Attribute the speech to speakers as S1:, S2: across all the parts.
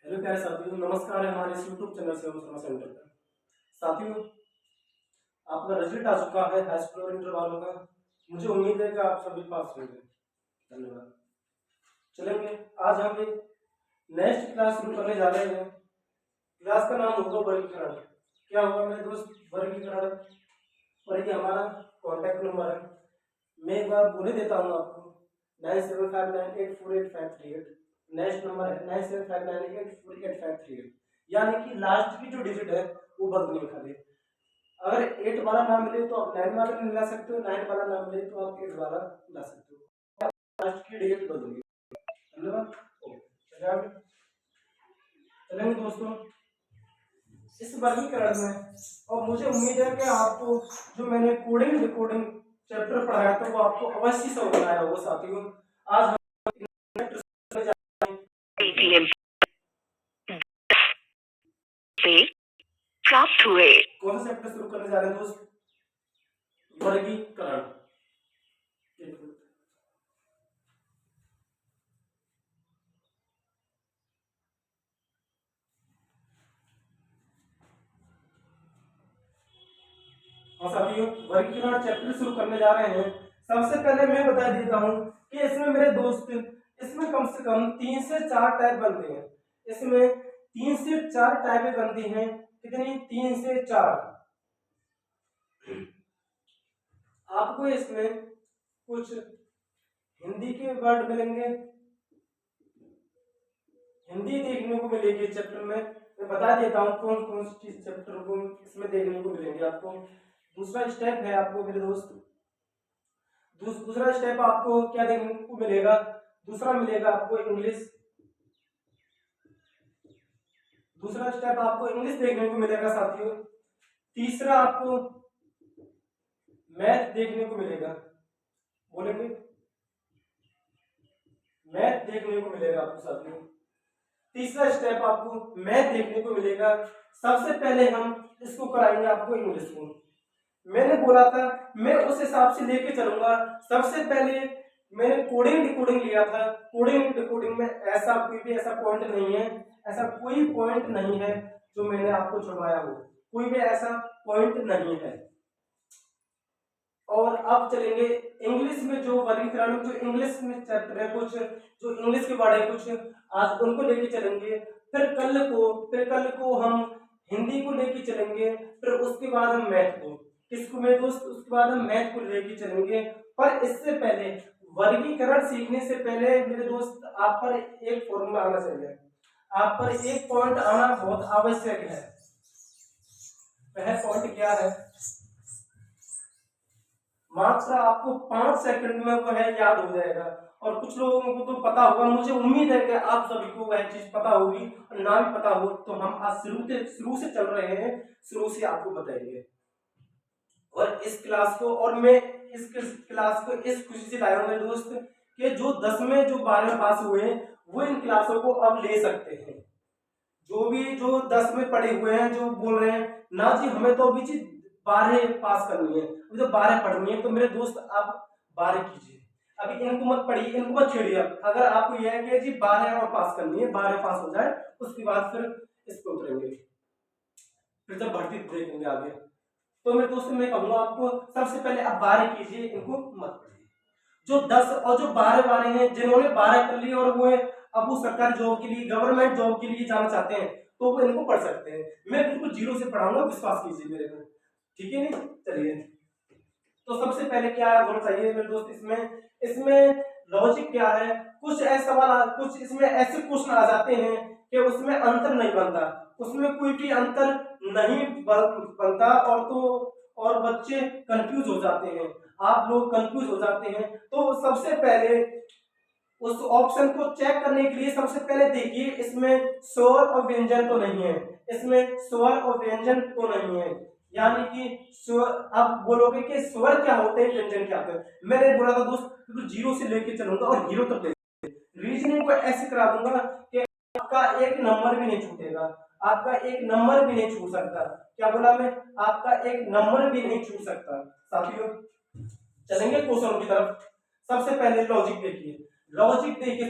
S1: Hello प्यारे साथियों, नमस्कार है हमारे इस यूट्यूब चैनल से शर्मा सेंटर पर। साथियों, आपका रिजल्ट आ चुका है हाई स्कूल और इंटर वालों का। मुझे उम्मीद है कि आप सभी पास होंगे। धन्यवाद। चलेंगे, आज हम एक नेक्स्ट क्लास शुरू करने जा रहे हैं। क्लास का नाम होगा वर्गीकरण। क्या होगा मेरे दोस्त? वर्गीकरण। और ये हमारा कॉन्टैक्ट नंबर है। मैं एक बार बोले देता हूँ आपको, 9759848538। नेक्स्ट नंबर है 9759848538। यानी कि लास्ट की जो डिजिट है वो बदलनी है खाली। अगर 8 वाला ना मिले तो आप 9 वाला भी मिला सकते हो, 9 वाला ना मिले तो आप 8 वाला मिला सकते हो। लास्ट की डिजिट बदलनी। धन्यवाद। चलिए आगे चलेंगे दोस्तों इस वर्गीकरण में। और मुझे उम्मीद है कि आपको जो मैंने कोडिंग डिकोडिंग चैप्टर पढ़ाया था वो आपको अवश्य समझ में आया होगा। साथियों, आज हम ATM पे प्राप्त हुए कौन सा चैप्टर शुरू करने जा रहे हैं दोस्त? वर्गीकरण। हाँ साथियों, वर्गीकरण चैप्टर शुरू करने जा रहे हैं। सबसे पहले मैं बता देता हूँ कि इसमें मेरे दोस्त, इसमें कम से कम 3 से 4 टाइप बनते हैं। इसमें 3 से 4 टाइपें बनती हैं। कितनी? 3 से 4। आपको इसमें कुछ हिंदी के वर्ड मिलेंगे, हिंदी देखने को मिलेगी चैप्टर में। मैं बता देता हूँ कौन कौन सी चीज चैप्टर को इसमें देखने को मिलेंगे आपको। दूसरा स्टेप है आपको मेरे दोस्त, दूसरा स्टेप आपको क्या देखने को मिलेगा? दूसरा मिलेगा आपको इंग्लिश। दूसरा स्टेप आपको इंग्लिश देखने को मिलेगा साथियों। तीसरा आपको मैथ देखने को मिलेगा। बोलेंगे, मैथ देखने को मिलेगा आपको साथियों। तीसरा स्टेप आपको मैथ देखने को मिलेगा। सबसे पहले हम इसको कराएंगे आपको इंग्लिश को। मैंने बोला था मैं उस हिसाब से लेके चलूंगा। सबसे पहले मैंने कोडिंग डिकोडिंग लिया था। कोडिंग डिकोडिंग में ऐसा कोई भी ऐसा पॉइंट नहीं है, ऐसा कोई पॉइंट नहीं है जो मैंने आपको छुड़वाया हो, कोई भी ऐसा पॉइंट नहीं है। और अब चलेंगे इंग्लिश में, जो वर्गीकरण जो इंग्लिश में चैप्टर है, कुछ जो इंग्लिश के वर्ड है कुछ, आज उनको लेके चलेंगे। फिर कल को हम हिंदी को लेके चलेंगे। फिर उसके बाद हम मैथ को, किसको मेरे दोस्त? उसके बाद हम मैथ को लेके चलेंगे। पर इससे पहले, वर्गीकरण सीखने से पहले मेरे दोस्त, आप पर एक फॉर्मूला आना चाहिए। आप पर एक पॉइंट आना बहुत आवश्यक है। वह पॉइंट क्या है? मात्र आपको 5 सेकंड में वह याद हो जाएगा। और कुछ लोगों को तो पता होगा, मुझे उम्मीद है कि आप सभी को वह चीज पता होगी। और ना भी पता हो तो हम आज शुरू से चल रहे हैं, शुरू से आपको बताएंगे। और इस क्लास को, और मैं इस क्लास को इस खुशी से लाया हूं मेरे दोस्त कि जो 10 में जो 12 पास हुए हैं वो इन क्लासों को अब ले सकते हैं। जो 10 में पढ़े हुए हैं, जो बोल रहे हैं ना जी हमें तो अभी जी 12 पास करनी है, अभी तो 12 पढ़नी है, तो मेरे दोस्त आप 12 कीजिए। अभी इनको मत पढ़िए, इनको मत छेड़िए। अगर आपको यह है कि जी 12 और पास करनी है, 12 पास हो जाए उसके बाद फिर इस पे उतरेंगे, फिर जब भर्ती देखेंगे आगे। तो मेरे दोस्त मैं कहूंगा आपको सबसे पहले आप 12 कीजिए, इनको मत पढ़िए। जो 10 और जो 12 वाले हैं, जिन्होंने 12 कर ली और वो अब वो सरकारी जॉब के लिए, गवर्नमेंट जॉब के लिए जाना चाहते हैं, तो वो इनको पढ़ सकते हैं। मैं बिल्कुल जीरो से पढ़ाऊंगा, विश्वास कीजिए मेरे को, ठीक है नहीं? चलिए, तो सबसे पहले क्या होना चाहिए मेरे दोस्त? इसमें इसमें लॉजिक क्या है? कुछ ऐसे सवाल, कुछ इसमें ऐसे क्वेश्चन आ जाते हैं कि उसमें अंतर नहीं बनता, उसमें कोई भी अंतर नहीं बनता, और बच्चे कंफ्यूज हो जाते हैं, आप लोग कंफ्यूज हो जाते हैं। तो सबसे पहले उस ऑप्शन को चेक करने के लिए सबसे पहले देखिए इसमें स्वर और व्यंजन तो नहीं है, इसमें स्वर और व्यंजन तो नहीं है। यानी कि स्वर, आप बोलोगे कि स्वर क्या होते हैं, व्यंजन क्या होते हैं। मैंने बोला था दोस्त तो जीरो से लेके चलूंगा और हीरो तक ले, रीजनिंग को ऐसे करा दूंगा कि आपका एक नंबर भी नहीं छूटेगा, आपका एक नंबर भी नहीं छूट सकता। क्या बोला मैं? आपका एक नंबर भी नहीं छूट सकता। साथियों, चलेंगे क्वेश्चन की तरफ। सबसे पहले लॉजिक देखिए, लॉजिक देखिए।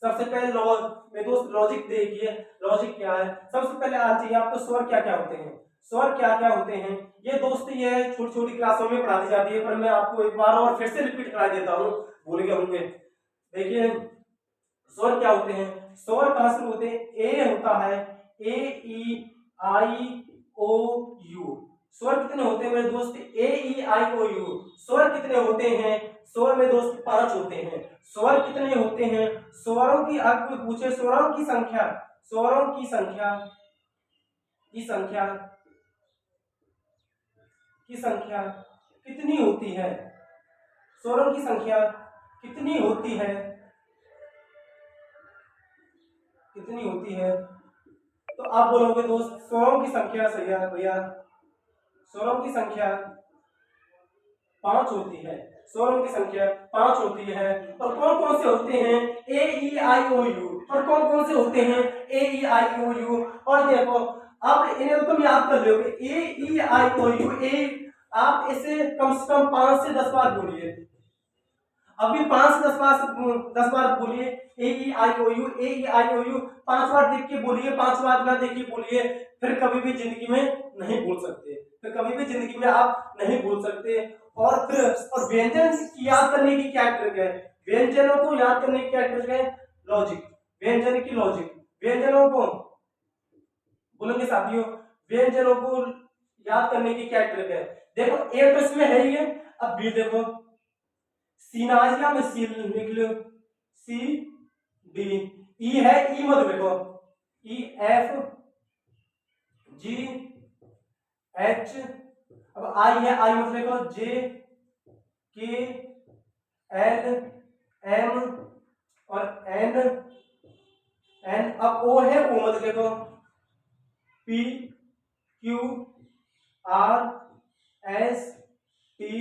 S1: सबसे पहले मेरे दोस्त लॉजिक देखिए, लॉजिक क्या है। सबसे पहले आज चाहिए आपको स्वर क्या क्या होते हैं, स्वर क्या क्या होते हैं। ये दोस्त ये छोटी छोटी क्लासों में पढ़ाई जाती है, पर मैं आपको एक बार और फिर से रिपीट करा देता हूँ, भूल गए होंगे। देखिए स्वर क्या होते हैं, स्वर कहाँ से होते हैं। ए होता है ए ई आई ओ यू। स्वर कितने होते हैं मेरे दोस्त, ए ई आई ओ यू। स्वर कितने होते हैं, स्वर में दोस्त 5 होते हैं। स्वर कितने होते हैं, स्वरों की अगर कोई पूछे स्वरों की संख्या, स्वरों की संख्या की संख्या की संख्या कितनी होती है, स्वरों की संख्या कितनी होती है, कितनी होती है। तो आप बोलोगे दोस्त स्वरों की संख्या सही है भैया, स्वरों की संख्या 5 होती है, स्वरों की संख्या 5 होती है। और कौन कौन से होते हैं, ए ई आई ओ यू। और कौन कौन से होते हैं, ए ई आई ओ यू। और देखो अब इन्हें तो तुम याद कर लोगे, ए ई आई ओ यू। ए आप इसे कम से कम 5 से 10 बार बोलिए, अभी 5 से 10 बार बोलिए ए ई आई ओ you, A E I O you. 5 बार देख के बोलिए, 5 बार ना देख के बोलिए, फिर कभी भी जिंदगी में नहीं भूल सकते, फिर कभी भी जिंदगी में आप नहीं भूल सकते। और फिर और व्यंजन याद करने की क्या ट्रिक है, व्यंजनों को याद करने की क्या ट्रिक है, लॉजिक, व्यंजन की लॉजिक। व्यंजनों को बोलेंगे साथियों, व्यंजनों को याद करने की क्या ट्रिक है। देखो ए तो इसमें है ही है, अब बी देखो, सीनाजिया में सी लिख लो, सी डी। ई है, ई मत देखो, ई एफ जी एच। अब आई है, आई मत देखो, जे के एल एम और एन एन। अब ओ है, ओ मत देखो, P Q R S T.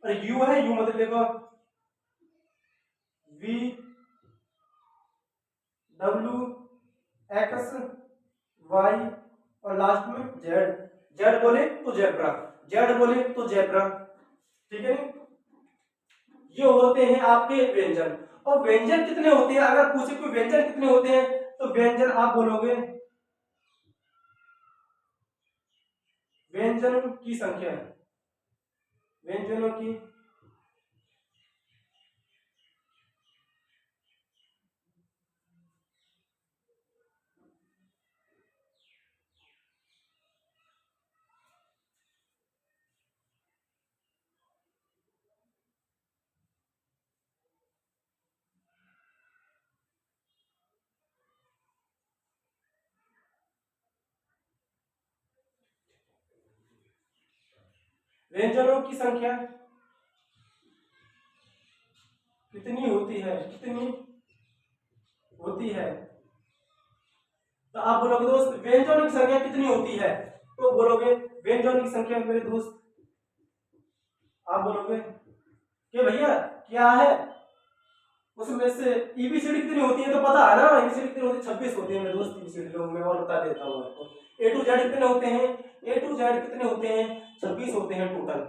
S1: और यू है, यू मत देखो, वी डब्ल्यू एक्स वाई और लास्ट में जेड। जेड बोले तो जेब्रा, जेड बोले तो जेब्रा, ठीक है। ये होते हैं आपके व्यंजन। और व्यंजन कितने होते हैं, अगर पूछे कोई व्यंजन कितने होते हैं, तो व्यंजन आप बोलोगे व्यंजन की संख्या, व्यंजनों की व्यंजनों की संख्या कितनी होती है, कितनी होती है। तो आप बोलोगे दोस्त व्यंजनों की संख्या कितनी होती है, तो बोलोगे व्यंजनों की संख्या मेरे दोस्त, आप बोलोगे कि भैया क्या है उसमें से ईबीसीडी कितनी होती है, तो पता है ना, ईबीसीडी कितनी होती है, 26 होती है मेरे दोस्त ईबीसीडी। लोग मैं और बता देता हूँ आपको, ए टू जेड कितने होते हैं, ए टू जेड कितने होते हैं, 26 होते हैं टोटल।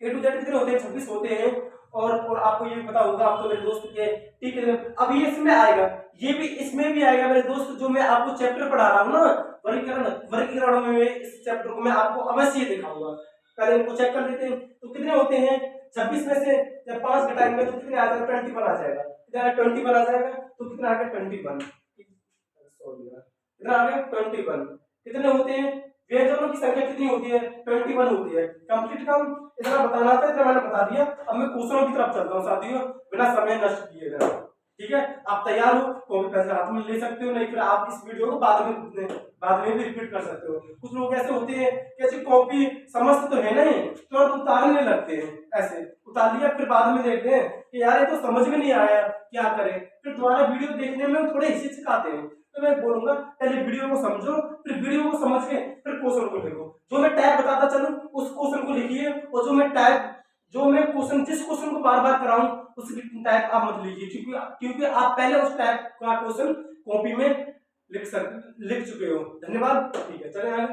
S1: ए टू जेड कितने होते हैं, 26 होते हैं। और आपको ये पता होगा, आप तो मेरे दोस्त के, ठीक है। अब ये इसमें आएगा, ये भी इसमें भी आएगा मेरे दोस्त, जो मैं आपको चैप्टर पढ़ा रहा हूँ ना, वर्गीकरण, वर्गीकरण में इस चैप्टर को मैं आपको अवश्य दिखाऊंगा। पहले इनको चेक कर लेते हैं, तो कितने होते हैं 26 में से जब 5 घटाएंगे तो कितने आ जाएगा, 21 आ जाएगा। कितना 21 आ जाएगा, तो कितना आ गया 21, कितना आ गया 21। कितने होते हैं, व्यंजनों की संख्या कितनी होती है, 21 होती है। कंप्लीट काम इतना बताना था, इतना मैंने बता दिया। अब मैं क्वेश्चनों की तरफ चलता हूँ साथियों, बिना समय नष्ट किए गए, ठीक है। आप तैयार हो, कॉपी पेंसिल हाथ में ले सकते हो, नहीं फिर आप इस वीडियो को बाद में भी रिपीट कर सकते हो। कुछ लोग ऐसे होते हैं कि ऐसी कॉपी समझते तो है नहीं, तुरंत उतारने लगते हैं, ऐसे उतार लिया, फिर बाद में देखते हैं कि यार ये तो समझ में नहीं आया, क्या करें, फिर दोबारा वीडियो देखने में थोड़े हिचकिचाते हैं। तो मैं बोलूंगा पहले वीडियो को समझो, फिर वीडियो को समझ के फिर क्वेश्चन को देखो। जो मैं टैग बताता चलूं उस क्वेश्चन को लिखिए, और जो मैं क्वेश्चन जिस क्वेश्चन को बार बार कराऊं उसकी टाइप आप मत लीजिए, क्योंकि आप पहले उस टाइप का क्वेश्चन कॉपी में लिख चुके हो। धन्यवाद, ठीक है, चले आगे,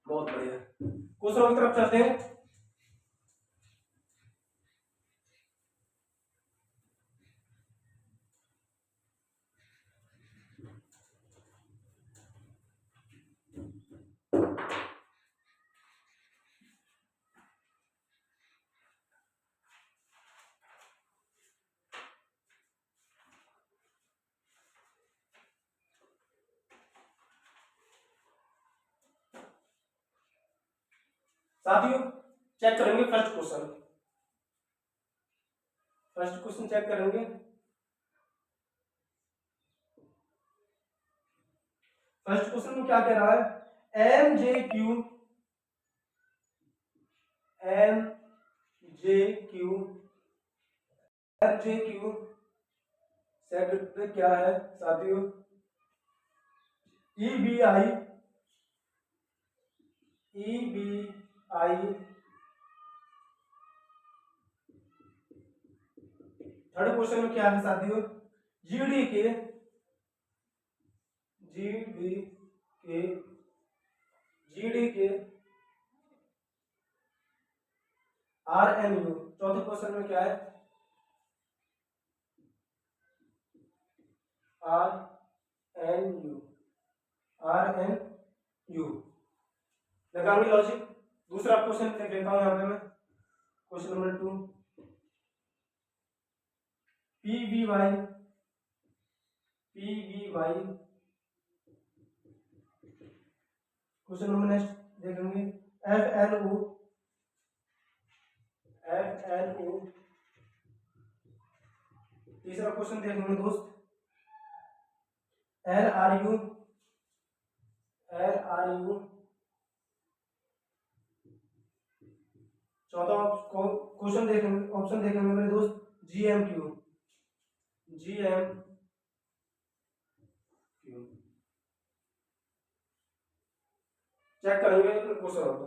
S1: बहुत बढ़िया, क्वेश्चन की तरफ चलते हैं। साथियों चेक करेंगे फर्स्ट क्वेश्चन चेक करेंगे। फर्स्ट क्वेश्चन में क्या कह रहा है, एम जे क्यू सेकंड पे क्या है साथियों, EBI थर्ड क्वेश्चन में क्या है साथियों, GDK RNU। चौथे क्वेश्चन में क्या है, RNU लगाएंगे लॉजिक। दूसरा क्वेश्चन लिख लेता हूं यहां पे मैं, question number 2, PVY question number next देखेंगे, FLO तीसरा क्वेश्चन देखेंगे दोस्त, LRU चौथा क्वेश्चन देखेंगे, ऑप्शन देखेंगे मेरे दोस्त, GMQ चेक करेंगे क्वेश्चन को।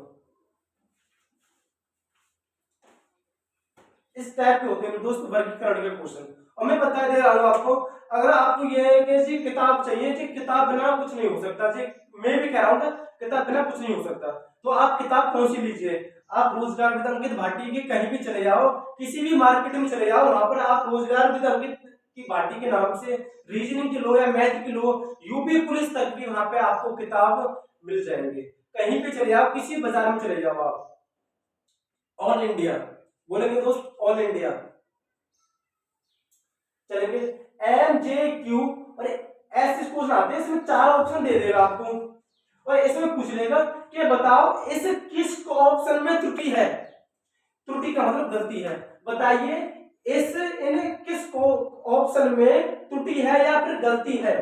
S1: इस टाइप के होते हैं दोस्त वर्गीकरण के क्वेश्चन। और मैं बता दे रहा हूँ आपको, अगर आपको ये है कि जी किताब चाहिए, जी किताब बिना कुछ नहीं हो सकता, जी मैं भी कह रहा हूँ किताब बिना कुछ नहीं हो सकता, तो आप किताब कौन सी लीजिए, आप रोजगार विद अंकित भाटी की कहीं भी चले जाओ, किसी भी मार्केट में चले जाओ, वहां पर आप रोजगार विद अंकित की भाटी के नाम से रीजनिंग की लो या मैथ की लो, यूपी पुलिस तक भी वहां पे आपको किताब मिल जाएंगे। कहीं पे चले जाओ, किसी बाजार में चले जाओ आप, ऑल इंडिया बोलेंगे दोस्त, ऑल इंडिया चलेंगे। MJQ और ऐसे क्वेश्चन आते हैं, इसमें 4 ऑप्शन दे देगा आपको और इसमें पूछ लेगा कि बताओ इस किस ऑप्शन में त्रुटि है, त्रुटि का मतलब गलती है, बताइए इस इन किस ऑप्शन में त्रुटि है या फिर गलती है।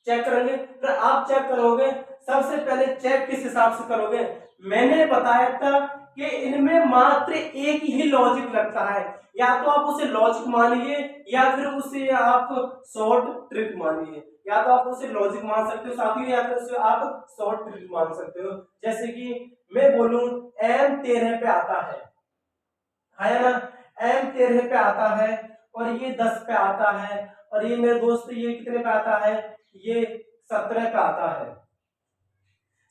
S1: चेक करेंगे, फिर आप चेक करोगे, सबसे पहले चेक किस हिसाब से करोगे, मैंने बताया था कि इनमें मात्र एक ही लॉजिक लगता है, या तो आप उसे लॉजिक मानिए या फिर उसे आप शॉर्ट ट्रिक मानिए, या तो आप उसे लॉजिक मान सकते हो साथियों, या फिर उसे आप शॉर्ट ट्रिक मान सकते हो। जैसे कि मैं बोलूं M 13 पे आता है ना, M 13 पे आता है और ये 10 पे आता है, और ये मेरे दोस्त ये कितने पे आता है, ये 17 पे आता है।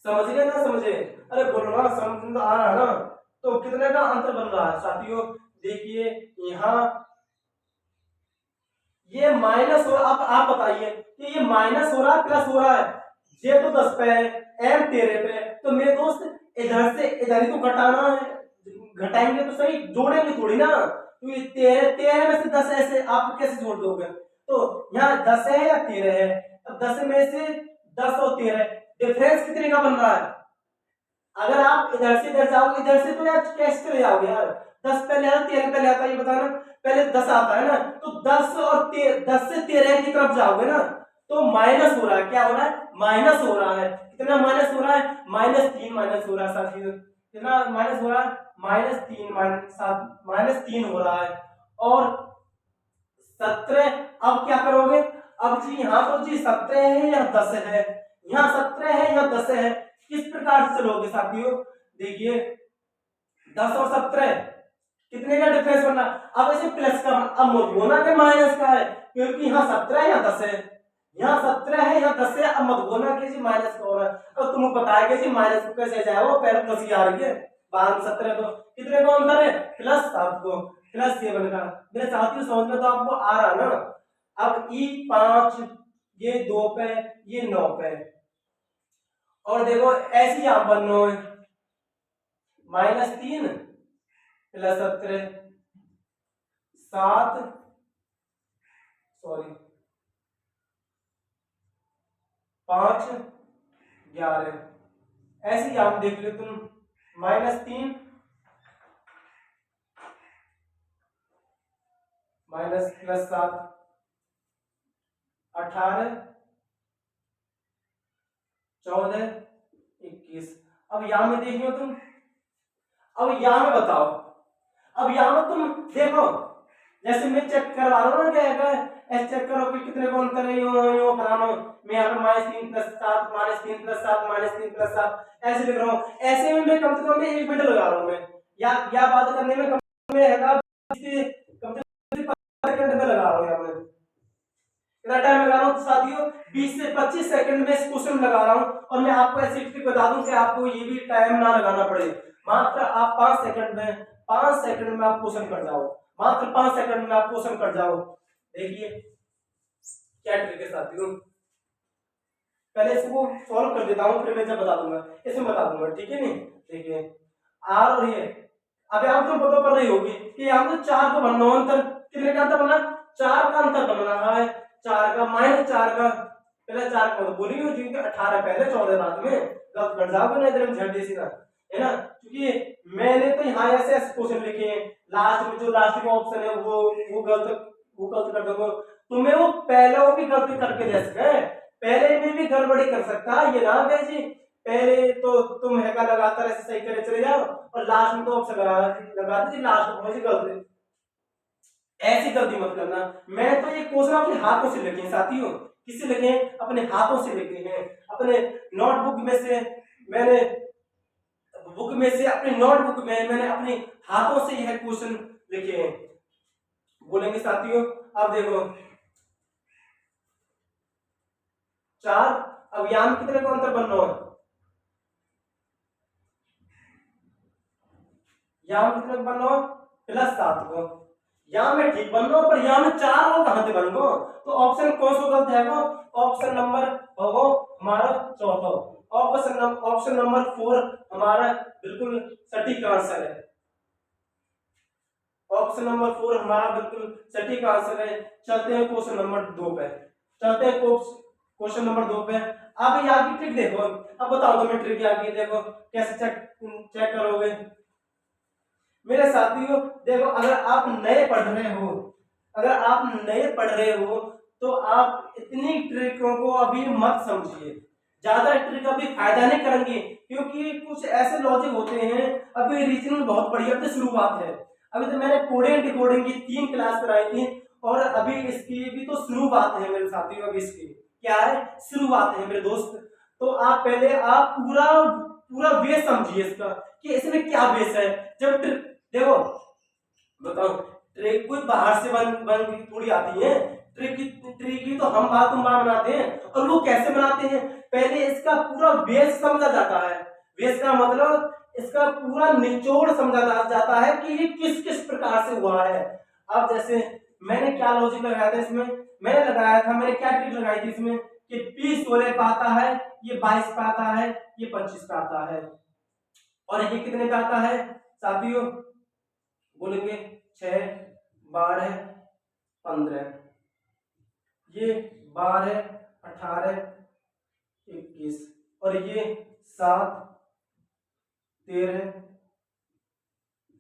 S1: समझ गए ना, समझे, अरे बोलो ना, समझ आ रहा है ना। तो कितने का अंतर बन रहा है साथियों, देखिए यहाँ ये माइनस हो, अब आप बताइए कि ये माइनस हो रहा है प्लस हो रहा है, ये तो 10 पे है, M 13 पे, तो मेरे दोस्त इधर से इधर ही तो घटाना है, घटाएंगे तो सही, जोड़ेंगे थोड़ी ना, तो ये 13 में से 10 ऐसे आप कैसे जोड़ दोगे, तो यहाँ 10 है या 13 है, अब 10 में से 10 और 13 डिफरेंस कितने का बन रहा है, अगर आप इधर से इधर जाओगे, इधर से तो यार कैसे चले जाओगे यार, 10 पहले आता 13 पहले आता, ये बताना, पहले 10 आता है ना, तो 10 और 10 से 13 की तरफ जाओगे ना, तो माइनस हो रहा है, क्या हो रहा है, माइनस हो रहा है, कितना माइनस हो रहा है, -3 माइनस हो रहा है साथियों, कितना माइनस हो रहा है, -3 हो रहा है, और 17, अब क्या करोगे, अब जी यहाँ तो जी 17 है या 10 है, यहाँ 17 है या 10 है, किस प्रकार से चलोगे साथियों, देखिए 10 और 17 कितने का डिफरेंस बना, अब इसे प्लस का, अब मत बोलना कि माइनस का है, क्योंकि यहाँ 17 या 10 है, यहाँ 17 है या 10 है, अब मत बोलना कि जी माइनस का हो रहा है, अब तुम्हें पता है कि जी माइनस को कैसे जाए, वो पहले प्लस ही आ रही है, बाद में 17 तो कितने का अंतर है, +7 को, +7 का, मेरे साथियों समझ में तो आपको आ रहा ना। अब E5 ये 2 पे, ये 9 पे, और देखो ऐसी आप बनो है, -3 + 17 7, सॉरी 5 11, ऐसे ही आप देख लो तुम, -3 +7 18 14 21। अब यहां में देखियो तुम, अब यहां में बताओ, अब यहां में तुम देखो, जैसे मैं चेक करवा रहा हूँ ना, क्या है ऐसे चेक करो कि कितने को अंतर है, यो फलाना, मैं यहाँ पे -3 + 7 -3 + 7 -3 + 7 ऐसे लिख रहा हूँ। ऐसे में मैं कम से कम 1 मिनट लगा रहा हूँ मैं, या बात करने में कम से कम सेकंड में लगा रहा हूँ, यहाँ मैं इतना टाइम लगा रहा हूँ साथियों, 20 से 25 सेकंड में इस क्वेश्चन में लगा रहा हूँ। और मैं आपको ऐसी ट्रिक बता दूं कि आपको ये भी टाइम ना लगाना पड़े, मात्र आप 5 सेकंड में आप क्वेश्चन कर जाओ, मात्र 5 सेकंड में आप क्वेश्चन कर जाओ। देखिए क्या ट्रिक है साथियों, पहले इसको सॉल्व कर देता हूँ, फिर मैं जब बता दूंगा इसमें बता दूंगा, ठीक है नहीं। देखिए आर और ये, अब आप तुम पता कर रही होगी कि यहाँ पे 4 को बनना अंतर, कितने का अंतर बना, 4 का अंतर बन रहा है, 4 का -4 का, पहले 4 को बोली हो क्योंकि 18 पहले 14 बाद में, गलत कर जाओगे ना इधर में झट देसी ना, है ना, क्योंकि मैंने तो यहाँ ऐसे क्वेश्चन लिखे हैं, लास्ट में जो लास्ट में ऑप्शन है वो गलत कर दोगे, तुम्हें वो पहले वो भी गलती करके दे सके, पहले में भी गड़बड़ी कर सकता है ये ना जी, पहले तो तुम हैका लगातार ऐसे सही करे चले जाओ और लास्ट में तो ऑप्शन लगा दीजिए, लास्ट में पहुंची गलती, ऐसी गलती मत करना। मैं तो ये क्वेश्चन अपने हाथों से लिखे हैं साथियों, किससे लिखे हैं, अपने हाथों से लिखे हैं, अपने नोटबुक में से, मैंने बुक में से, अपने नोटबुक में मैंने अपने हाथों से यह क्वेश्चन लिखे हैं। बोलेंगे साथियों, अब देखो 4, अब यहाँ कितने को अंतर बनना है, यहाँ कितने को बनना है, +7 को, यहाँ में ठीक बन लो, पर यहाँ में 4 हो कहां से बन लो, तो ऑप्शन कौन सा गलत है, वो ऑप्शन नंबर वो हमारा चौथा, ऑप्शन नंबर 4 हमारा बिल्कुल सटीक आंसर है, ऑप्शन नंबर 4 हमारा बिल्कुल सटीक आंसर है। चलते हैं क्वेश्चन नंबर 2 पे, चलते हैं क्वेश्चन नंबर 2 पे। अब यहाँ की ट्रिक देखो, अब बताओ तुम्हें ट्रिक यहाँ की, देखो कैसे चेक करोगे मेरे साथियों। देखो अगर आप नए पढ़ रहे हो, अगर आप नए पढ़ रहे हो तो आप इतनी ट्रिकों को अभी मत समझिए, ज्यादा ट्रिक अभी फायदा नहीं करेंगे, क्योंकि कुछ ऐसे लॉजिक होते हैं, अभी रीजनिंग बहुत बढ़िया तो शुरुआत है, अभी तो मैंने कोडिंग डिकोडिंग की 3 क्लास कराई थी, और अभी इसकी भी तो शुरुआत है मेरे साथियों, अभी इसकी क्या है, शुरुआत है मेरे दोस्त। तो आप पहले आप पूरा पूरा बेस समझिए इसका कि इसमें क्या बेस है। जब देखो बताओ, ट्रिक कोई बाहर से बन के थोड़ी आती है, ट्रिक की तो हम बात तुम बात बनाते हैं, और वो कैसे बनाते हैं, पहले इसका पूरा बेस समझा जाता है, बेस का मतलब इसका पूरा निचोड़ समझा जाता है कि ये किस किस प्रकार से हुआ है। अब जैसे मैंने क्या लॉजिक लगाया था इसमें, मैंने लगाया था, मैंने क्या ट्रिक लगाई थी इसमें कि 20 16 पे आता है, ये 22 पे आता है, ये 25 पे आता है, और ये कितने पे आता है साथियों, बोलेंगे 6 12 15, ये 12 18 21, और ये 7 13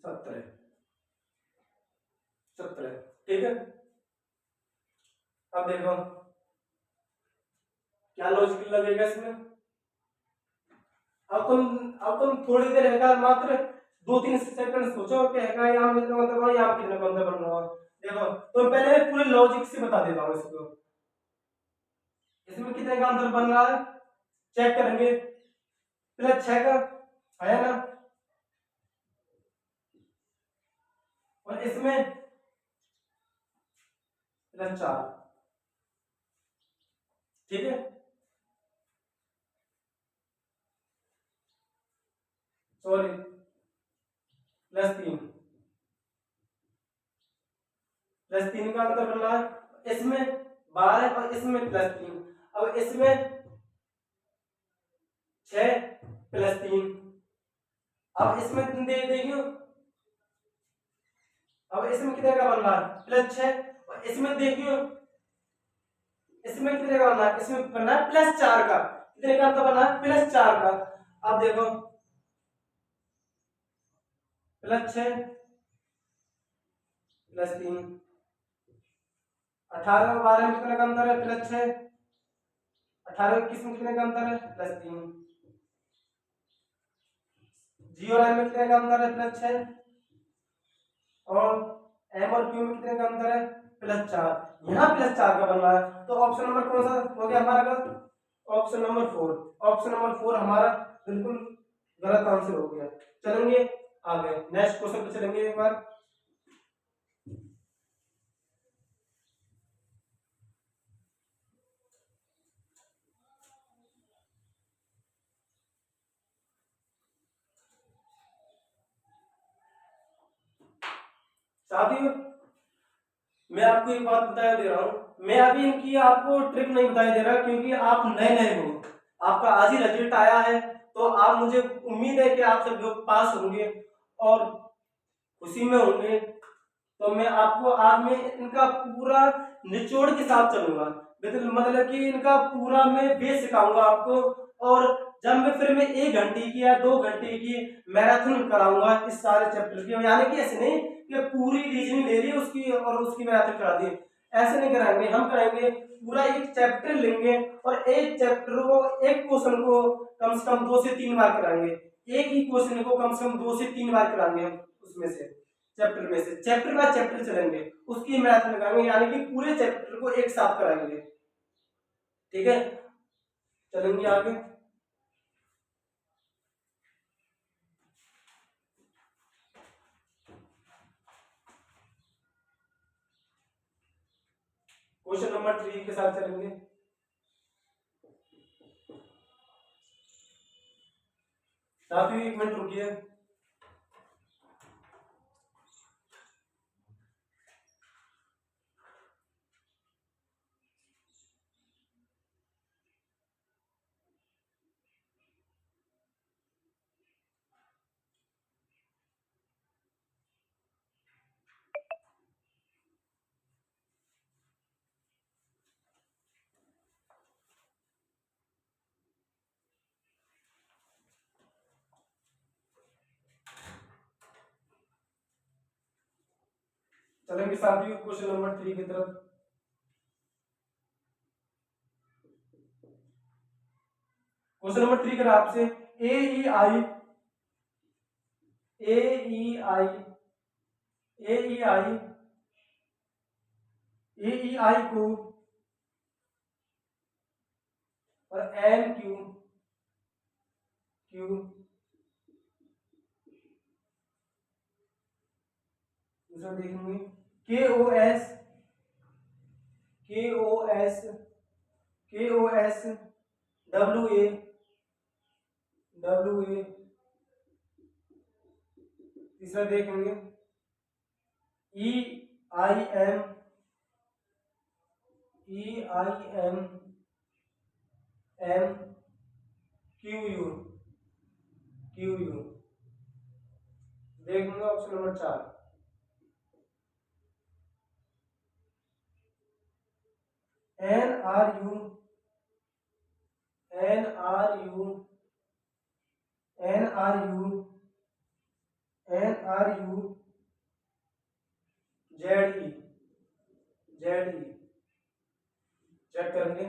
S1: 17 17, ठीक है। अब देखो क्या लॉजिक लगेगा इसमें, अब तुम थोड़ी देर रहेगा, मात्र 2-3 सेकंड सोचो कि हैगा यहाँ कितने का अंतर बना, यहाँ कितने का अंतर बन रहा है। देखो तो पहले मैं पूरे लॉजिक से बता देता हूँ इसको, इसमें कितने का अंतर बन रहा है चेक करेंगे, +6 का है ना, और इसमें +4, ठीक है, सॉरी +3, +3 का अंतर बन रहा है, इसमें 12 और इसमें +3, अब इसमें 6 +3, अब इसमें तुम दे देखियो, अब इसमें कितने का बन रहा है +6, और इसमें देखियो इसमें कितने का बना है, इसमें बना है +4 का, कितने का अंतर बना है +4 का। अब देखो +6 +3। 18 और 12 में कितने का अंतर है? +6। 18 और 21 में कितने का अंतर है? +3। जी और एम में कितने का अंतर है? +6। और एम और क्यू में कितने का अंतर है? +4। यहाँ +4 का बन रहा है, तो ऑप्शन नंबर कौन सा हो गया हमारा गलत? Option number 4। ऑप्शन नंबर 4 हमारा बिल्कुल गलत आंसर हो गया। चलेंगे आगे, नेक्स्ट क्वेश्चन पे चलेंगे एक बार। साथियों, मैं आपको एक बात बता दे रहा हूँ, मैं अभी इनकी आपको ट्रिक नहीं बताई दे रहा क्योंकि आप नए नए हो, आपका आज ही रिजल्ट आया है, तो आप मुझे उम्मीद है कि आप सब लोग पास होंगे और खुशी में होंगे। तो मैं आपको आज में इनका पूरा निचोड़ के साथ चलूंगा, मतलब कि इनका पूरा मैं बेस सिखाऊंगा आपको। और जब मैं फिर मैं 1 घंटे की या 2 घंटे की मैराथन कराऊंगा इस सारे चैप्टर की, यानी कि ऐसे नहीं कि पूरी रीजनिंग ले रही है उसकी और उसकी मैराथन करा दी, ऐसे नहीं कराएंगे। हम कराएंगे पूरा एक चैप्टर लेंगे और एक चैप्टर को, एक क्वेश्चन को कम से कम 2 से 3 बार कराएंगे। एक ही क्वेश्चन को कम से कम 2 से 3 बार कराएंगे हम उसमें से, चैप्टर में से, चैप्टर बाय चैप्टर चलेंगे, उसकी मैथ लगाएंगे, यानी कि पूरे चैप्टर को एक साथ कराएंगे। ठीक है, चलेंगे आगे। क्वेश्चन नंबर 3 के साथ चलेंगे। साथियों 1 मिनट रुकिए। चलेंगे साथियों क्वेश्चन नंबर 3 की तरफ। क्वेश्चन नंबर 3 का आपसे ए ई आई ए ई आई ए ई आई ए ई आई को और एन क्यू क्यू दूसरा देखेंगे के ओ एस के ओ एस के ओ एस डब्ल्यू ए तीसरा देखेंगे E I M M Q U देखेंगे option number 4 N R U N R U N R U N R U Z E check करेंगे।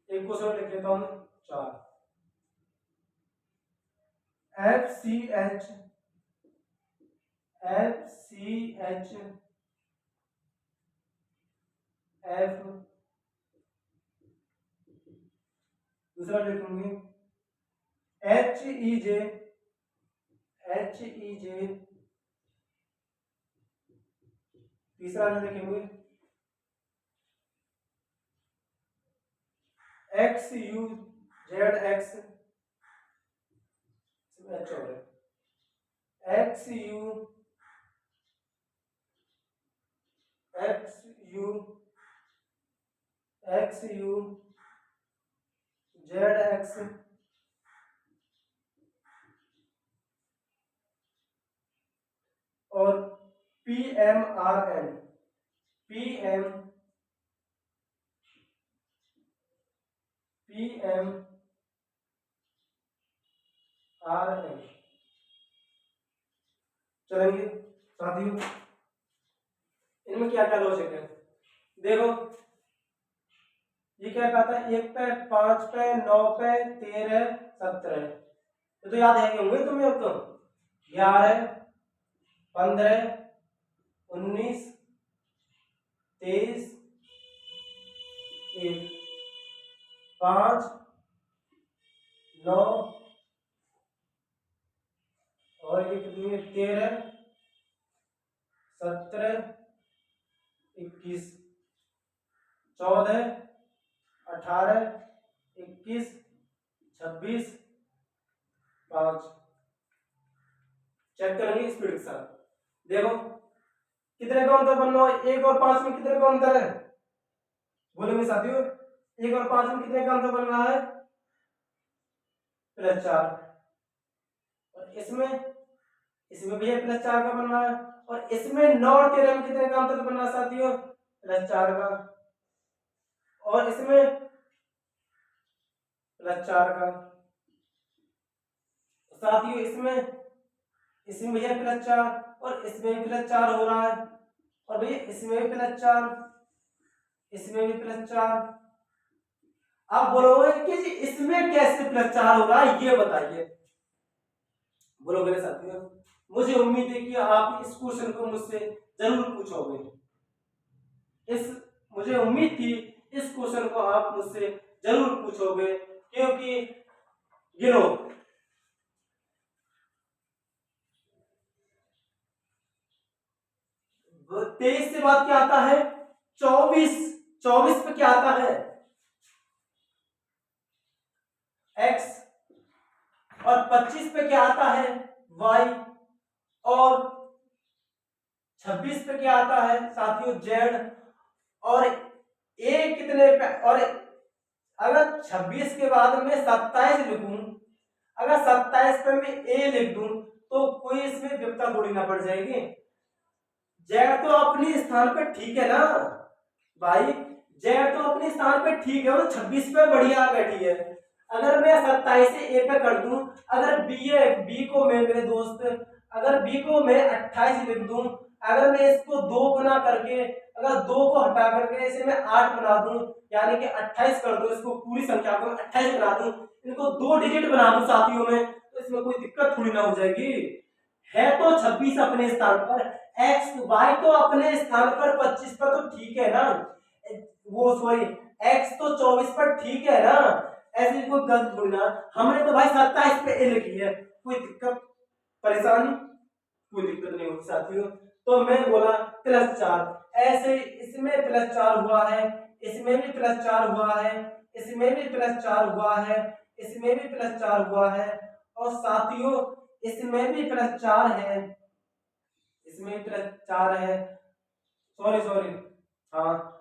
S1: एक question लिख लेता हूं 4 एफ सी एच एफ दूसरा लिखेंगे एच ई जे तीसरा लिखेंगे X U Z X H और एक्स यू जेड एक्स और P M R N P M R N चलेंगे साथियों, इनमें क्या क्या लॉजिक है देखो। ये क्या कहता है, 1 पे, 5 पे, 9 पे, 13, 17, ये तो याद है कि होंगे तुम्हें अब तो। 11, 15, 19, 23, 1, 5, 9 और ये कितनी है, 13, 17, 21, 14, 18, 21, 26, 5। चेक करेंगे स्पीड के साथ। देखो कितने का अंतर बन रहा है, 1 और 5 में कितने का अंतर है, बोलेंगे साथियों। 1 और 5 में कितने का अंतर बन रहा है, +4। और इसमें भी +4 का बन रहा है। और इसमें 9 और 13 में कितने का अंतर बन रहा है साथियों, +4 का। और इसमें +4 का साथियों। इसमें भैया +4 और इसमें भी +4 हो रहा है। और भैया इसमें भी +4, इसमें भी +4। आप बोलोगे कि जी इसमें कैसे +4 हो रहा है, ये बताइए, बोलोगे ना साथियों। मुझे उम्मीद है कि आप इस क्वेश्चन को मुझसे जरूर पूछोगे। मुझे उम्मीद थी इस क्वेश्चन को आप मुझसे जरूर पूछोगे, क्योंकि गिनो 23 से बाद क्या आता है, 24। 24 पे क्या आता है, x। और 25 पे क्या आता है, y। और 26 पे क्या आता है साथियों, z। और a कितने पे, और अगर 26 के बाद में 27 लिखूं, अगर 27 पे मैं a लिख दूं तो कोई इसमें विपता थोड़ी ना पड़ जाएगी। z तो अपनी स्थान पे ठीक है ना भाई, z तो अपने स्थान पे ठीक है, और 26 पे बढ़िया बैठी है। अगर मैं 27 से a पे कर दूं, अगर b को मैं, मेरे दोस्त, अगर b को मैं 28 लिख दूं, अगर मैं इसको 2 गुना करके, अगर 2 को हटा करके इसे मैं 8 बना दूं, यानी कि 28 कर दूं, इसको पूरी संख्या को 28 बना दूं, इनको 2 डिजिट बना दूं साथियों में, तो इसमें कोई दिक्कत थोड़ी ना हो जाएगी। है तो 26 अपने स्थान पर, एक्स वाई तो अपने स्थान पर 25 पर, तो ठीक है ना, वो सॉरी एक्स तो 24 पर ठीक है ना, ऐसी कोई गलत थोड़ी ना। हमने तो भाई 27 पे ए लिखी है, कोई दिक्कत परेशानी कोई दिक्कत नहीं होती साथियों। तो मैं बोला +4, ऐसे इसमें +4 हुआ है, इसमें भी +4 हुआ है, इसमें भी +4 हुआ है, इसमें भी +4 हुआ है, और साथियों इसमें भी +4 है, इसमें +4 है, सॉरी सॉरी, हाँ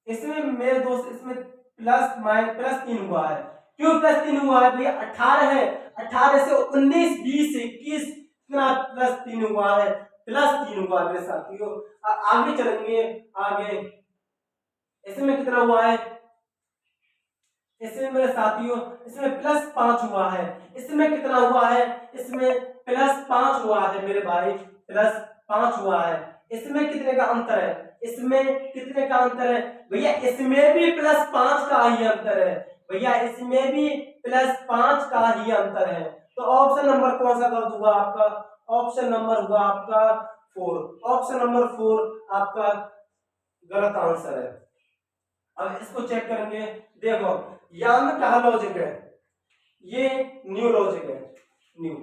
S1: इसमें मेरे दोस्त इसमें +3 हुआ है। क्यों +3 हुआ है भैया, 18 है, 18 से 19, 20, 21 कितना +3 हुआ है, +3 हुआ है मेरे साथियों। आगे चलेंगे, आगे इसमें कितना हुआ है, इसमें मेरे साथियों इसमें +5 हुआ है। इसमें कितना हुआ है, इसमें +5 हुआ है मेरे भाई, +5 हुआ है। इसमें कितने का अंतर है, इसमें कितने का अंतर है भैया, इसमें भी +5 का ही अंतर है भैया, इसमें भी +5 का ही अंतर है। तो ऑप्शन नंबर कौन सा गलत हुआ आपका, ऑप्शन नंबर हुआ आपका 4, ऑप्शन नंबर 4 आपका गलत आंसर है। अब इसको चेक करेंगे, देखो यहाँ में कहा लॉजिक है, ये न्यू लॉजिक है, न्यू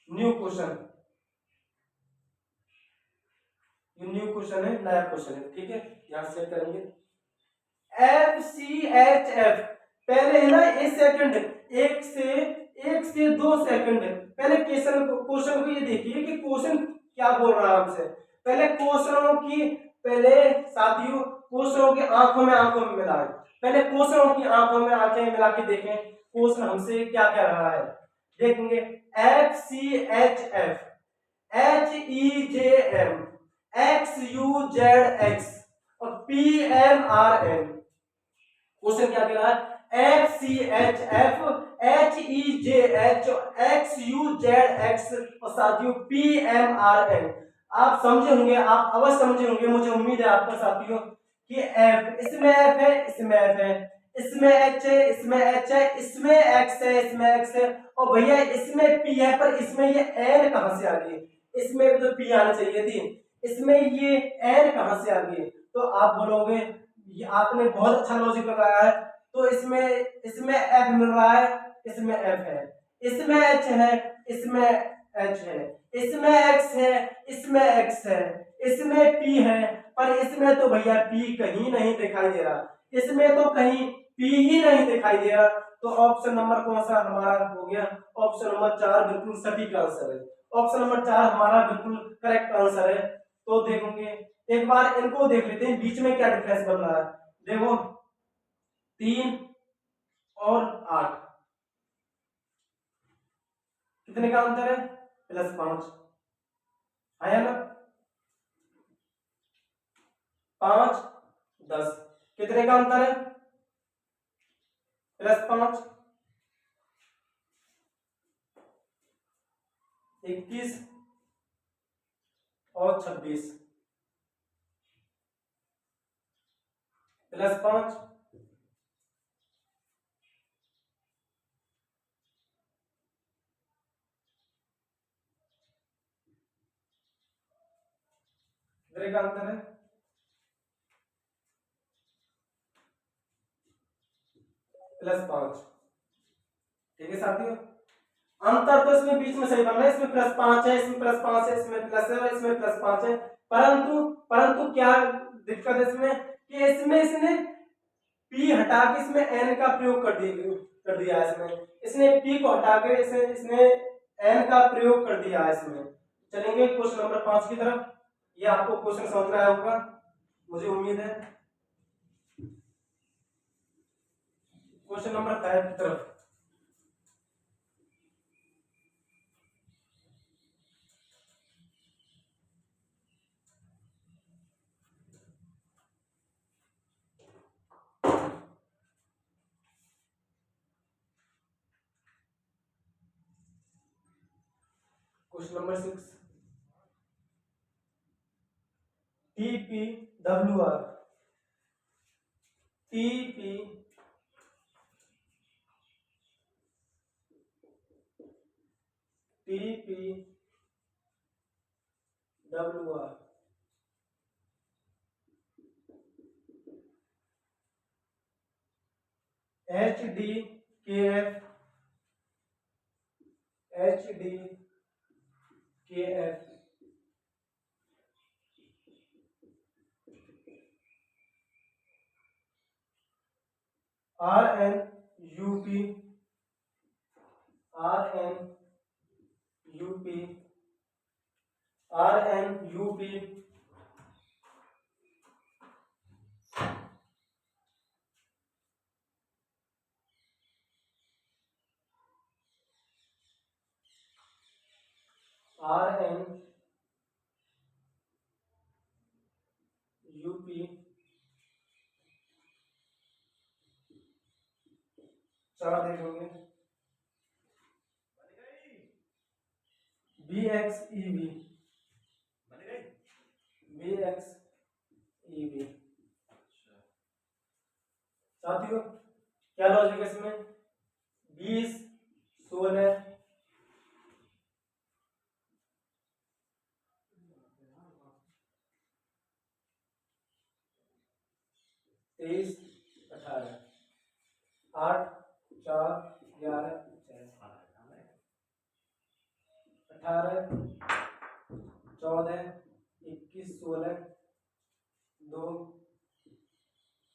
S1: न्यू क्वेश्चन, ये न्यू क्वेश्चन है, नया क्वेश्चन है, ठीक है। यहां चेक करेंगे FCHF, पहले है ना ए सेकंड, एक से 2 सेकंड। पहले क्वेश्चन को ये देखिए कि क्वेश्चन क्या बोल रहा है हमसे। पहले क्वेश्चनों की, पहले साथियों क्वेश्चनों की आंखों में मिलाएं, पहले क्वेश्चनों की आंखों में आंखें मिला के देखें क्वेश्चन हमसे क्या कह रहा है। देखेंगे FCHF, HEJM, XUZX और PMRN, क्वेश्चन क्या कह रहा है, FCHFHEJHXUZX और साथियों PMRN। आप समझे होंगे, आप अवश्य समझे होंगे, मुझे उम्मीद है आपको साथियों कि F, इसमें F है, इसमें F है, इसमें H है, इसमें H है, इसमें X है, इसमें X है, और भैया इसमें P है, पर इसमें ये N कहां से आ गई? इसमें भी तो P आनी चाहिए थी, इसमें ये N कहां से आ गई? तो आप बोलोगे ये आपने बहुत अच्छा लॉजिक लगाया है, तो इसमें F मिल रहा है, इसमें F है, इसमें H है, इसमें H है, इसमें X है, इसमें X है, इसमें P है, पर इसमें तो भैया P कहीं नहीं दिखाई दे रहा, इसमें तो कहीं P ही नहीं दिखाई दे रहा। तो ऑप्शन नंबर कौन सा हमारा हो गया? ऑप्शन नंबर 4 बिल्कुल सटीक आंसर है। ऑप्शन नंबर 4 हमारा बिल्कुल करेक्ट आंसर है। तो देखोगे एक बार इनको देख लेते हैं, बीच में क्या डिफरेंस बन रहा है। देखो 3 और 8 कितने का अंतर है? +5 आया ना? 5 10 कितने का अंतर है? +5 21 और 26 +5 कितने का अंतर है? +5। ठीक है साथियों, अंतर तो इसमें बीच में सही बन रहा है, इसमें +5 है, इसमें +5 है, इसमें प्लस है और इसमें +5 है, परंतु परंतु क्या दिक्कत है इसमें कि इसमें इसने P हटा के इसमें N का प्रयोग कर दिया है, इसने P को हटा के इसने N का प्रयोग कर दिया है इसमें। चलेंगे क्वेश्चन नंबर 5 की तरफ। ये आपको क्वेश्चन समझ में आया होगा, मुझे उम्मीद है। क्वेश्चन नंबर 5 की तरफ। Question number 6, TPWR HDKF RNUP चार देखोगे, BXEB साथियों क्या लॉजिक है इसमें? 20 16 23 18 8 4 11 18 14 21 16 2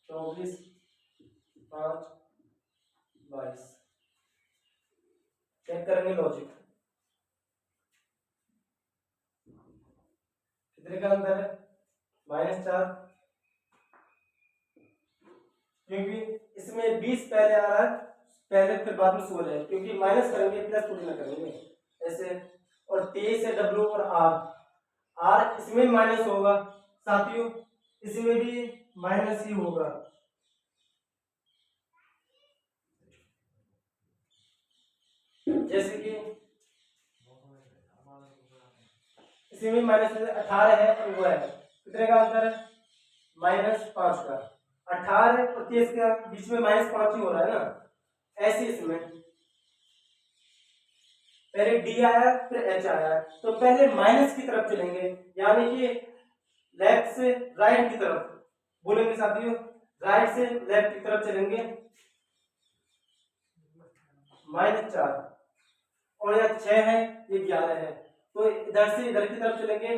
S1: 24 5 22। चेक करेंगे लॉजिक, कितने का अंतर है? -4, क्योंकि इसमें 20 पहले आ रहा है, पहले फिर बाद में 16 है, क्योंकि माइनस करेंगे प्लस थोड़ी ना करेंगे ऐसे। और 23 है W और R इसमें माइनस होगा साथियों, इसमें भी माइनस ही होगा। जैसे कि इसी में -18 है और वो है कितने का अंतर है, -5 का। 18 और 23 के बीच में -5 ही हो रहा है ना। ऐसे इसमें पहले डी आया फिर एच आया, तो पहले माइनस की तरफ चलेंगे, यानी कि लेफ्ट से राइट की तरफ बोलेंगे साथियों, राइट से लेफ्ट की तरफ चलेंगे, -4 और यह 6 है, ये 11 है, तो इधर से इधर की तरफ चलेंगे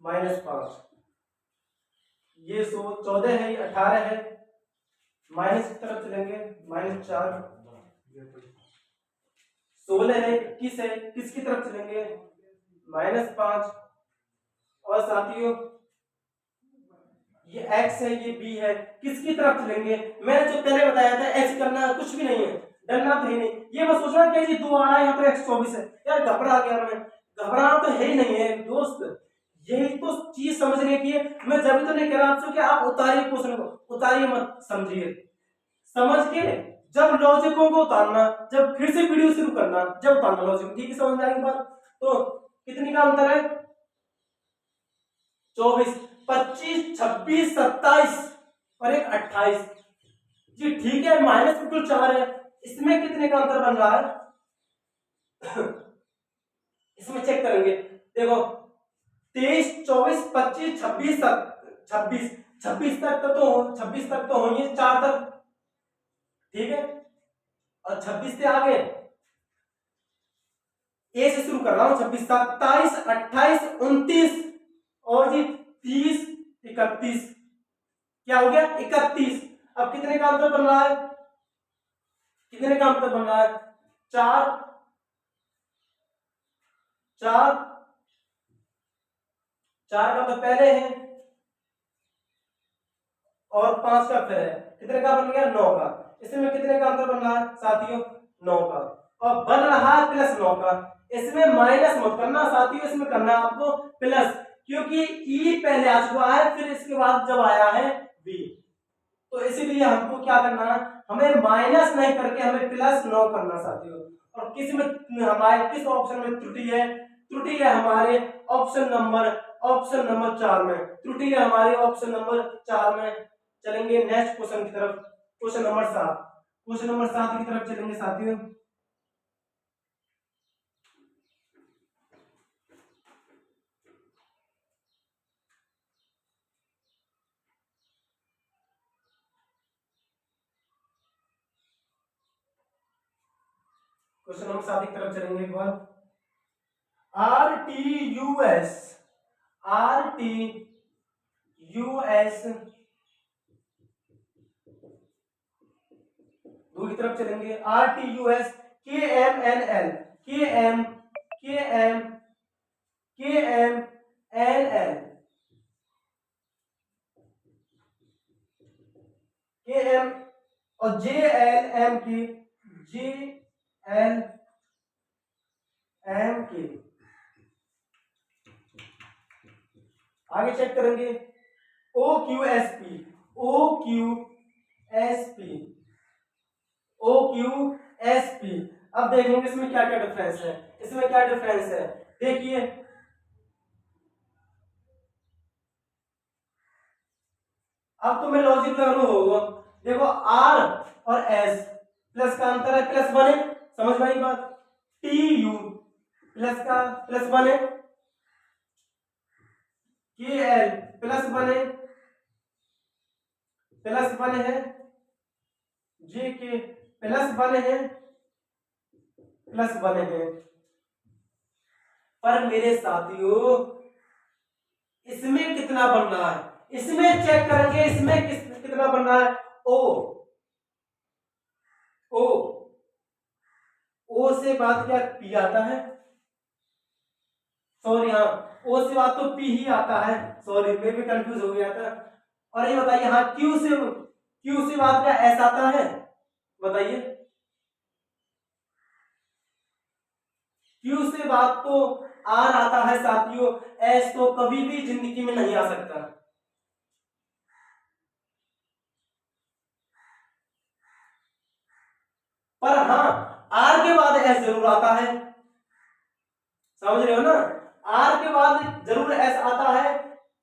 S1: -5, ये 14 है, ये 18 है, माइनस की तरफ चलेंगे -4, 16 है, 21 है, किसकी तरफ चलेंगे -5, और साथियों ये x है, ये b है, किसकी तरफ चलेंगे, मैंने जो पहले बताया था ऐसे करना कुछ भी नहीं है, डरना तो है नहीं, ये मत सोचना कि जी 2 आ रहा है यहाँ तो x24 है, यार घबरा गया मैं, घबराना तो है ही नहीं है दोस्त, यही तो चीज समझने की है। मैं जब तो नहीं कह रहा आपसे कि आप उतारिए क्वेश्चन को, उतारिए मत, समझिए, समझ के जब लॉजिकों को उतारना, जब फिर से वीडियो शुरू करना, जब उतारना लॉजिक, ठीक है, समझ में आएगी बात। तो कितनी का अंतर है, 24, 25, 26, 27 और एक 28, जी ठीक है, -4 है, इसमें कितने का अंतर बन रहा है इसमें चेक करेंगे, देखो 23, 24, 25, 26, 26, 26 तक तो 26 तक तो होंगे 4 तक, ठीक है, और 26 से आगे ए से शुरू कर रहा हूं, 26, 27, 28, 29 और जी 30, 31, क्या हो गया 31। अब कितने का अंतर बन रहा है, कितने का अंतर बन रहा है, 4 4 4 का तो पहले है और 5 का फिर है, कितने का बन गया 9 का, इसमें कितने का अंतर बन रहा है साथियों 9 का, और बन रहा है +9 का, इसमें माइनस मत करना साथियों, इसमें करना आपको प्लस, क्योंकि ई पहले आ चुका है, फिर इसके बाद जब आया है बी, तो इसीलिए हमको क्या करना है, हमें माइनस नहीं करके हमें +9 करना साथियों। और किस में हमारे किस ऑप्शन में त्रुटि है, त्रुटि है हमारे ऑप्शन नंबर 4 में, त्रुटि है हमारे ऑप्शन नंबर 4 में। चलेंगे नेक्स्ट क्वेश्चन की तरफ, क्वेश्चन नंबर 7, क्वेश्चन नंबर 7 की तरफ चलेंगे साथियों। क्वेश्चन नंबर 7 की तरफ चलेंगे एक बार, RTUS दो की तरफ चलेंगे, RTUS KMNL KM KM KMNL KM और JLM की JLM की, आगे चेक करेंगे OQSP अब देखेंगे इसमें क्या क्या डिफरेंस है, इसमें क्या डिफरेंस है, देखिए अब तुम्हें लॉजिक लागू होगा, देखो R और S प्लस का अंतर है +1 है, समझ में आई बात, TU प्लस का +1 है, KL +1 है, +1 है, JK +1 है, +1 है, पर मेरे साथियों इसमें कितना बन रहा है, इसमें चेक करेंगे, इसमें कितना बन रहा है, ओ से बात क्या पी आता है, सॉरी हाँ ओ से बात तो पी ही आता है, सॉरी मैं भी कंफ्यूज हो गया था। और ये बताइए हाँ क्यू से बात क्या एस आता है, बताइए क्यू से बात तो आर आता है साथियों, एस तो कभी भी जिंदगी में नहीं आ सकता। पर हाँ आर के बाद एस जरूर आता है, समझ रहे हो ना, आर के बाद जरूर एस आता है,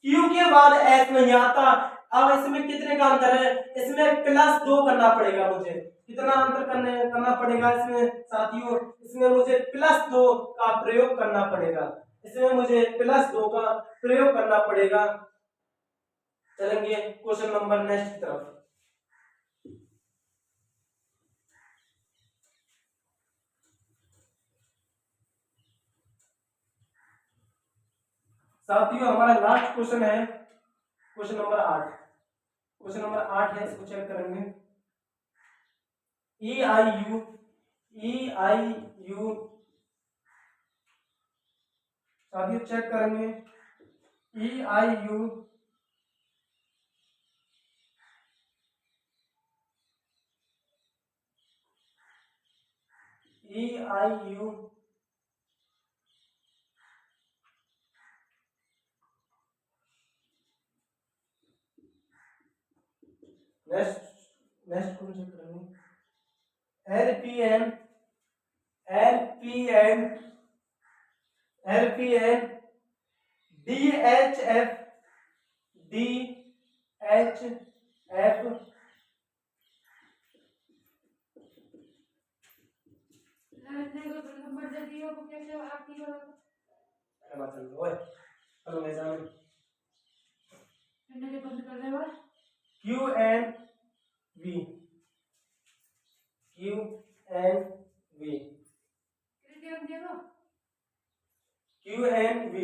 S1: क्यू के बाद एस नहीं आता। अब इसमें कितने का अंतर है, इसमें +2 करना पड़ेगा मुझे, कितना अंतर करना पड़ेगा इसमें साथियों, इसमें मुझे +2 का प्रयोग करना पड़ेगा, इसमें मुझे +2 का प्रयोग करना पड़ेगा। चलेंगे क्वेश्चन नंबर नेक्स्ट की तरफ। साथियों हमारा लास्ट क्वेश्चन है क्वेश्चन नंबर 8। क्वेश्चन नंबर 8 है, इसको चेक करेंगे। ई आई यू साथियों चेक करेंगे। E I U next next कौन चेक करेंगे। LPN DHF QNV।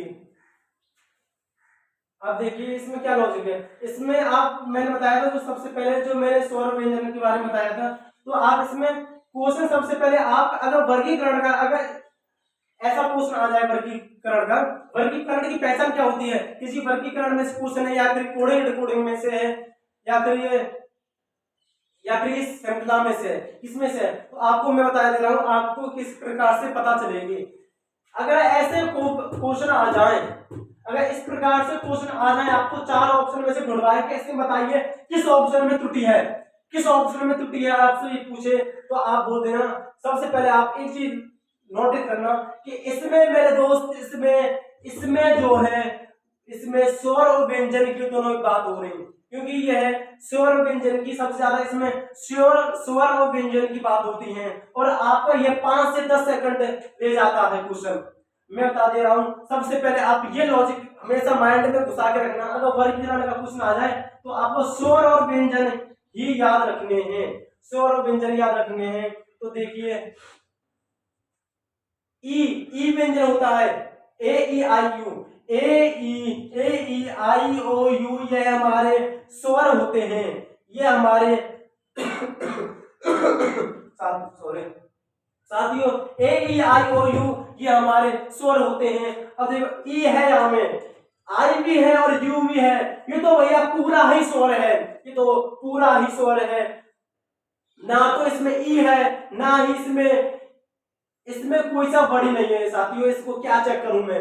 S1: अब देखिए इसमें क्या लॉजिक है, इसमें आप मैंने बताया था जो सबसे पहले जो मैंने स्वर व्यंजन के बारे में बताया था, तो आप इसमें क्वेश्चन सबसे पहले आप अगर वर्गीकरण का, अगर ऐसा क्वेश्चन आ जाए वर्गीकरण का, वर्गीकरण की पहचान क्या होती है, किसी वर्गीकरण में से क्वेश्चन है या फिर कोडिंग डिकोडिंग में से है या फिर इस श्रृंखला में से है, किसमें से है, तो आपको मैं बता दे रहा हूं आपको किस प्रकार से पता चलेगी। अगर ऐसे क्वेश्चन आ जाए, अगर इस प्रकार से क्वेश्चन आ जाए, आपको 4 ऑप्शन में से ढूंढवाए कि इसमें बताइए किस ऑप्शन में त्रुटि है, किस ऑप्शन में त्रुटि है, आपसे ये पूछे तो आप बोल देना। सबसे पहले आप एक चीज नोटिस करना कि इसमें मेरे दोस्त, इसमें जो है, इसमें स्वर और व्यंजन की दोनों बात हो रही है, क्योंकि यह स्वर व्यंजन की सबसे ज्यादा इसमें स्वर और व्यंजन की बात होती है, और आपका यह 5 से 10 सेकंड ले जाता है क्वेश्चन। मैं बता दे रहा हूं, सबसे पहले आप ये लॉजिक हमेशा माइंड में घुसा के रखना, अगर वर्गीकरण का क्वेश्चन आ जाए तो आपको स्वर और व्यंजन ही याद रखने हैं, स्वर और व्यंजन याद रखने हैं। तो देखिए ई व्यंजन होता है ए ई आई ओ यू, ये हमारे स्वर होते हैं, ये हमारे साथियों ए ई आई ओ यू ये हमारे स्वर होते हैं। अब देखो ई है, यहाँ में आई भी है और यू भी है, ये तो भैया पूरा ही स्वर है, ये तो पूरा ही स्वर है, ना तो इसमें ई है ना ही इसमें कोई सा बड़ी नहीं है साथियों। इसको क्या चेक करूं मैं,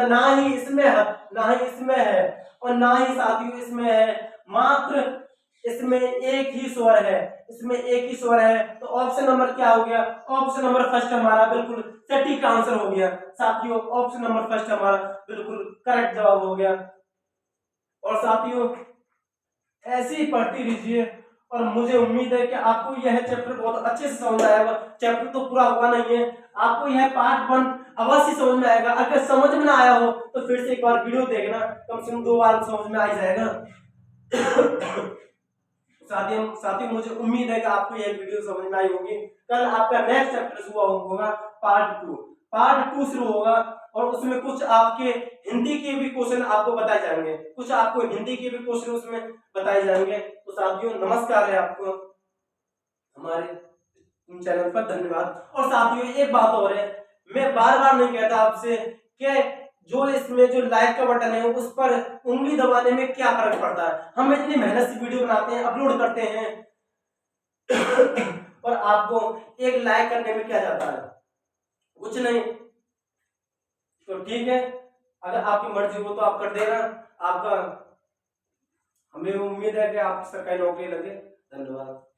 S1: ना ही इसमें है और ना ही साथियों इसमें है, मात्र इसमें एक ही स्वर है, इसमें एक ही स्वर है। तो ऑप्शन नंबर क्या हो गया, ऑप्शन नंबर फर्स्ट हमारा बिल्कुल सटीक आंसर हो गया साथियों, ऑप्शन नंबर फर्स्ट हमारा बिल्कुल करेक्ट जवाब हो गया। और साथियों ऐसे ही पढ़ती रहिए, और मुझे उम्मीद है कि आपको यह चैप्टर बहुत अच्छे से समझ आएगा। चैप्टर तो पूरा हुआ नहीं है, आपको यह पार्ट 1 अवश्य समझ में आएगा। अगर समझ में ना आया हो तो फिर से एक बार वीडियो देखना, कम से कम 2 बार समझ में आ जाएगा। साथियों मुझे उम्मीद है कि आपको यह वीडियो समझ में आई होगी। कल आपका नेक्स्ट चैप्टर शुरू होगा, पार्ट 2 शुरू होगा, और उसमें कुछ आपके हिंदी के भी क्वेश्चन आपको बताए जाएंगे, उसमें बताए जाएंगे। तो साथियों नमस्कार है आपको हमारे चैनल पर, धन्यवाद। और साथियों एक बात और है, मैं बार बार नहीं कहता आपसे कि जो इसमें जो लाइक का बटन है उस पर उंगली दबाने में क्या फर्क पड़ता है। हम इतनी मेहनत से वीडियो बनाते हैं, अपलोड करते हैं और आपको एक लाइक करने में क्या जाता है, कुछ नहीं। तो ठीक है, अगर आपकी मर्जी हो तो आप कर देना, आपका हमें उम्मीद है कि आपकी सरकारी नौकरी लगे। धन्यवाद।